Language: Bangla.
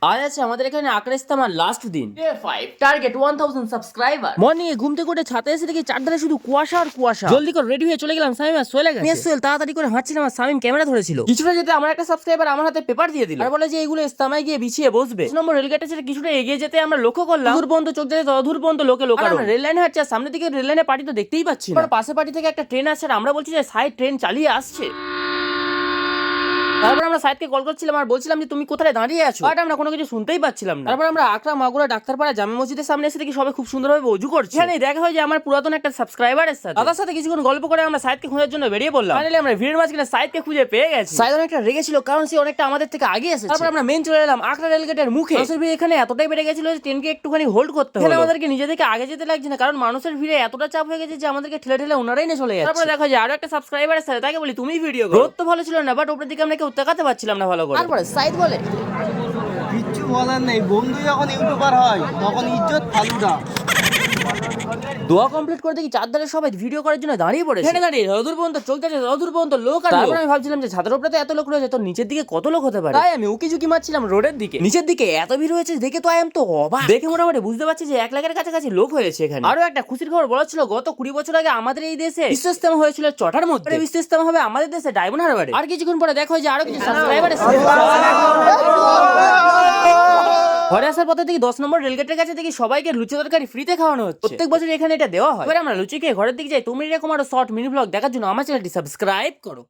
আজ আছে আমাদের এখানে আঁকড়ে ইস্তেমার লাস্ট দিন, ডে 5, টার্গেট 1000 সাবস্ক্রাইবার। মর্নিং এ ঘুম থেকে উঠে ছাদে এসে দেখি চারধারে শুধু কুয়াশা আর কুয়াশা। জলদি করে রেডি হয়ে চলে গেলাম, সামিম আর সোহেল গেছে। সোহেল তাড়াতাড়ি করে হাঁটছিলাম আর সামিম ক্যামেরা ধরেছিল। কিছুটা যেতে আমার একটা সাবস্ক্রাইবার আমার হাতে পেপার দিয়ে দিল আর বলে যে এগুলো ইস্তেমায় গিয়ে বিছিয়ে বসবে। 1 নম্বর রেলগেটে ছেড়ে কিছুটা এগিয়ে যেতে আমরা লক্ষ্য করলাম দূর পর্যন্ত চোখ যেতে দূর পর্যন্ত লোকে লোকারণ্য। রেল লাইনে হাঁটছে, সামনের দিকে রেল লাইনের পার্টি তো দেখতেই পাচ্ছি না। পাশে পার্টি থেকে একটা ট্রেন আসছে আর আমরা বলছি যে সাইড ট্রেন চালিয়ে আসছে। তারপর আমরা সাইদকে কল করছিলাম আর বলছিলাম যে তুমি কোথায় দাঁড়িয়ে আছো, বাট আমরা কোনো কিছু শুনতেই পাচ্ছিলাম না। তারপর আমরা আকরা মাগুরা ডাক্তারপাড়া জামে মসজিদের সামনে এসে দেখি সবাই খুব সুন্দরভাবে ওযু করছে। এখানে দেখা হয় যে আমার পুরাতন একটা সাবস্ক্রাইবারের সাথে দাদার সাথে কিছুক্ষণ গল্প করে আমরা সাইদকে খোঁজার জন্য বেরিয়ে পড়লাম। ফাইনালি আমরা ভিড়ের মাঝখানে সাইদকে খুঁজে পেয়ে গেছি। সাইদ অনেকটা রেগেছিল কারণ সে অনেকটা আমাদের থেকে আগে এসেছে। তারপর আমরা মেন চলে এলাম আকরা রেলগেটের মুখে। মানুষের ভিড় এখানে এতটাই বেড়ে গেছিল যে ট্রেনকে একটুখানি হোল্ড করতে হলো। আমাদেরকে নিজে থেকে আগে যেতে লাগছে না কারণ মানুষের ভিড়ে এতটা চাপ হয়ে গেছে যে আমাদেরকে ঠেলে ঠেলে ওনারাই নিয়ে চলে যাচ্ছে। তারপর দেখা যায় আরো একটা সাবস্ক্রাইবারের সাথে, তাকে বলি তুমি ভিডিও করো। গ্রোথ তো ভালো ছিল না, বাট উপরের দিকে আমরা কেউ তাকাতে পারছিলাম না ভালো করে। তারপরে সাইদ বলে কিচ্ছু বলার নেই, বন্ধু যখন ইউটিউবার হয় তখন ইজ্জত ফালুদা। দোয়া কমপ্লিট করে দেখি চারধারে সবাই ভিডিও করার জন্য দাঁড়িয়ে পড়েছে। এখানে দাঁড়িয়ে যতদূর পর্যন্ত চোখ যাচ্ছে ততদূর পর্যন্ত লোক। আর তারপর আমি ভাবছিলাম যে ছাদের উপরে তো এত লোক রয়েছে, তো নিচের দিকে কত লোক হতে পারে। তাই আমি উকি ঝুঁকি মারছিলাম রোডের দিকে। নিচের দিকে এত ভিড় হয়েছে দেখে তো তো অবাক। দেখে মোটামুটি বুঝতে পারছি যে 1 লাখের কাছাকাছি লোক হয়েছে এখানে। আরো একটা খুশির খবর বলা ছিল, গত 20 বছর আগে আমাদের এই দেশে বিশ্ব ইস্তেমা হয়েছিল চটার মধ্যে। বিশ্ব ইস্তেমা হবে আমাদের দেশে ডায়মন্ড হারবারে। আর কিছুক্ষণ পরে দেখা হয় যে আরো কিছু সাবস্ক্রাইবার এসেছে। ঘরে আসার পথে দেখি 10 নম্বর রেলগেটের কাছে দেখি সবাইকে লুচি তরকারি ফ্রিতে খাওয়ানো হচ্ছে। প্রত্যেক বছর এখানে এটা দেওয়া হয়। এবার আমরা লুচি খেয়ে ঘরের দিকে যাই। তুমি এরকম আরো শর্ট মিনি ব্লগ দেখার জন্য আমার চ্যানেলটি সাবস্ক্রাইব করো।